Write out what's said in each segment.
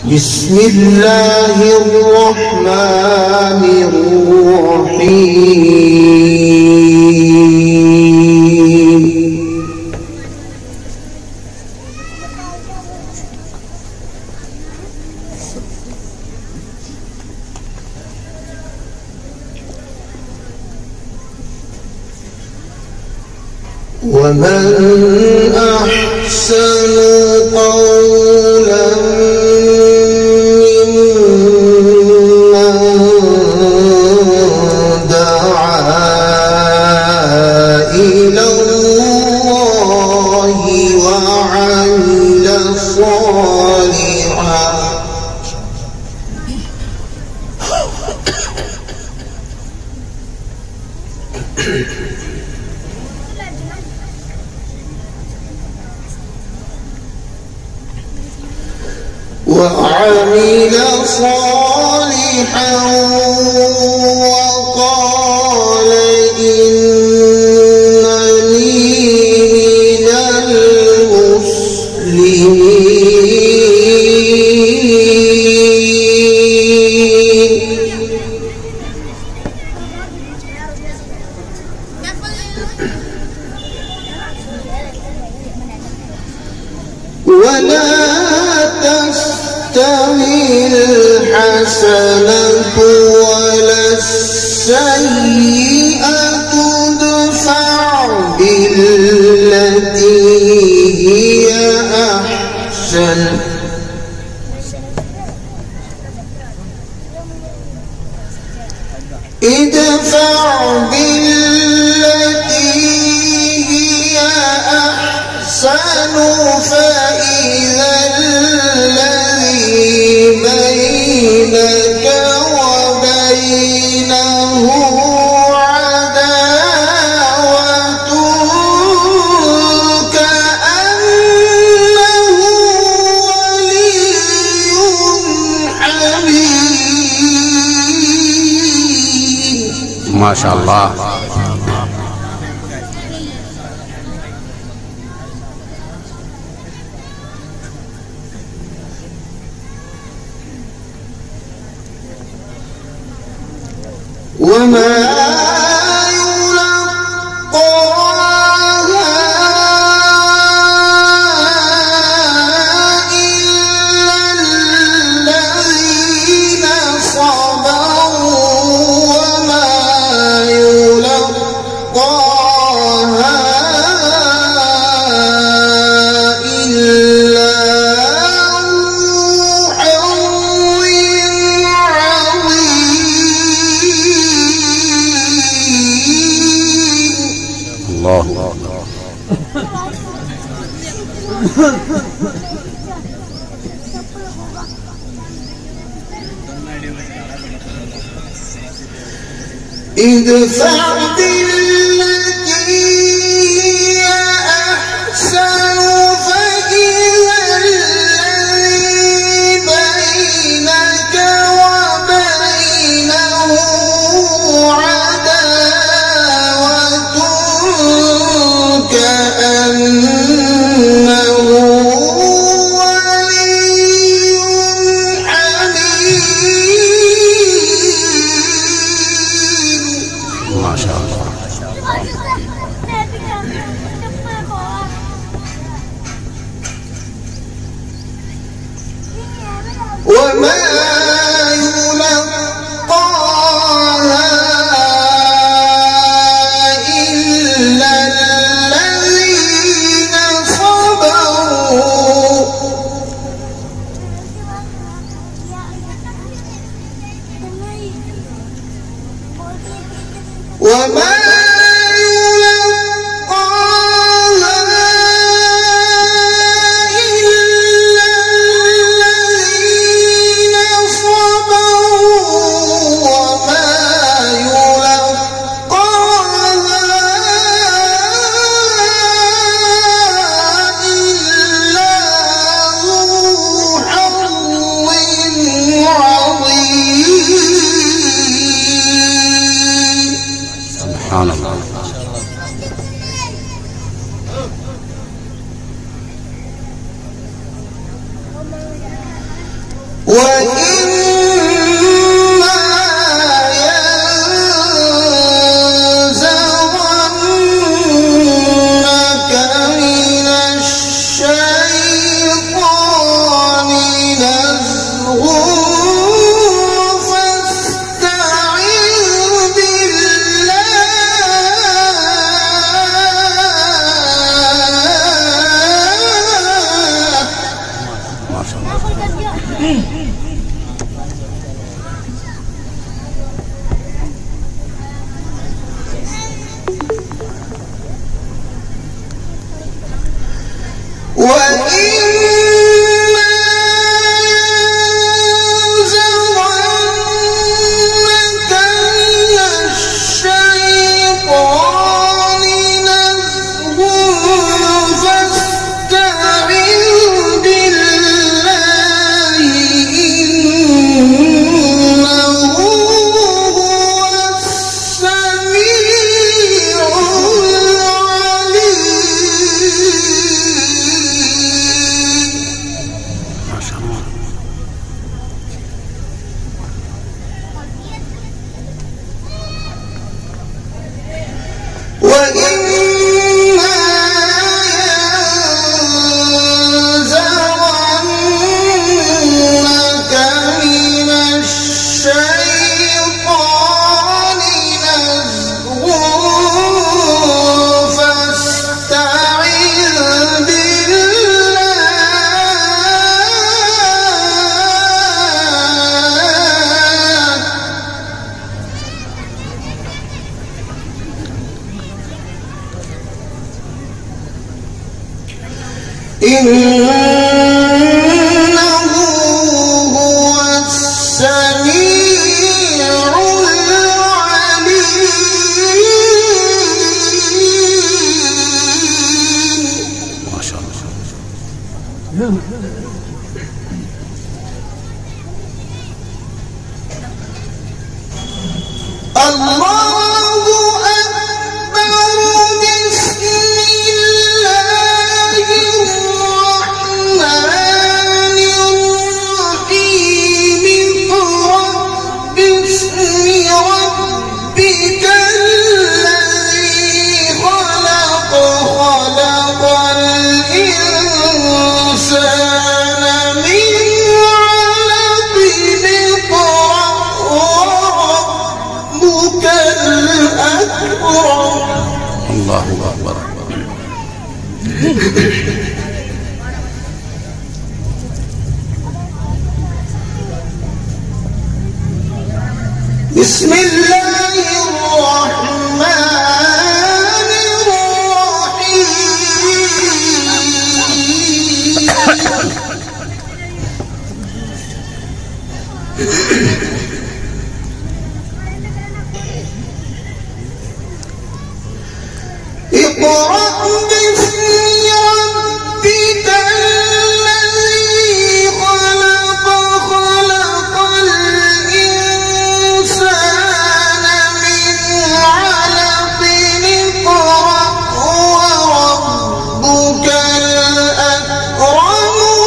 بسم الله الرحمن الرحيم. ومن أحسن قولا ممن دعا إلى الله وعمل صالحا وقال إنني من المسلمين. ولا تستوي الحسنة ولا السيئة ادفع بالتي هي أحسن فإذا الذي بينك وبينه عداوة كأنه ولي حميم. ما شاء الله. وما ادفع بالتي هي أحسن فإذا الذي بينك وبينه عداوة كأنه ولي حميم. ما شاء الله. وما يلقاها إلا الذين صبروا وما يلقاها إلا الذين بسم الله الرحمن الرحيم اقرأ باسم ربك الذي خلق خلق الإنسان من علق اقرأ وربك الأكرم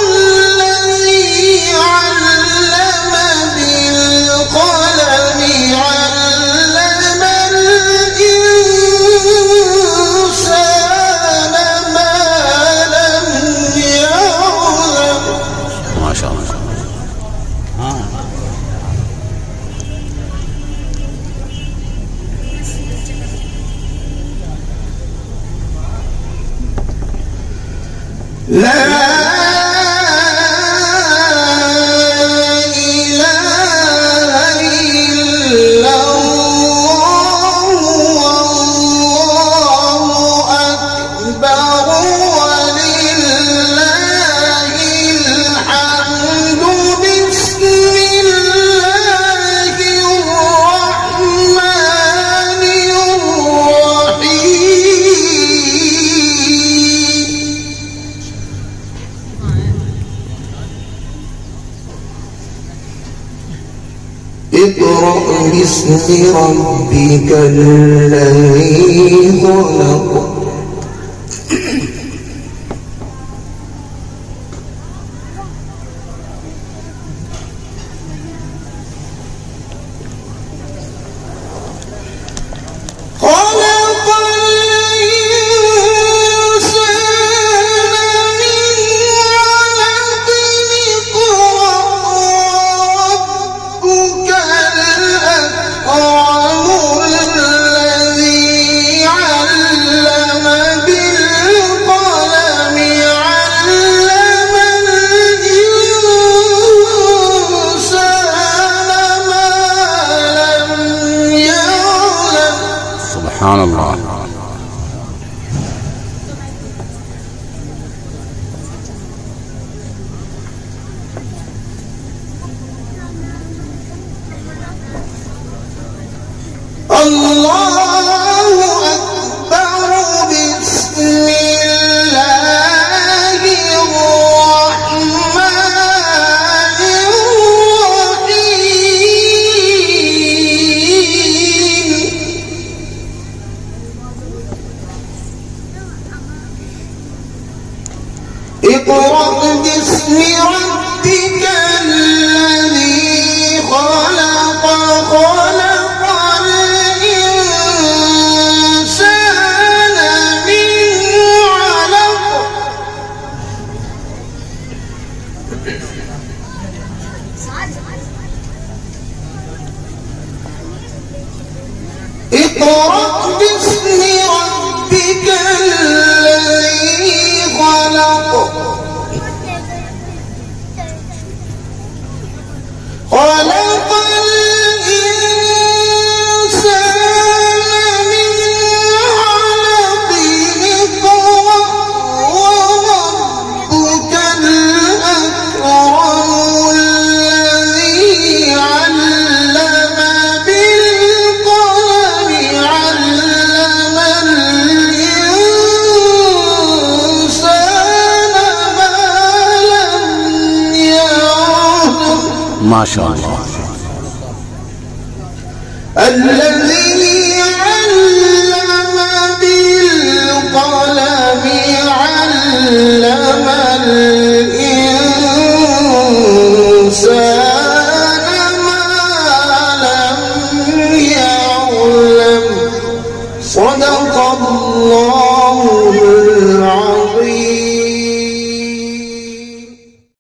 الذي علم بالقلم علم الإنسان ما لم يعلم. ما شاء الله. لا إله إلا الله والله أكبر ولله الحمد. بسم الله الرحمن الرحيم. اقرأ باسم ربك الذي خلق. سبحان الله. الله أكبر. بسم الله الرحمن الرحيم. اقرأ باسم ربك الذي خلق. خلق الإنسان من علق. اقرأ باسم ربك الذي خلق. خلق الإنسان من علق. اقرأ وربك الأكرم الذي علم بالقلم. علم الإنسان ما لم يعلم. ما شاء الله. الذي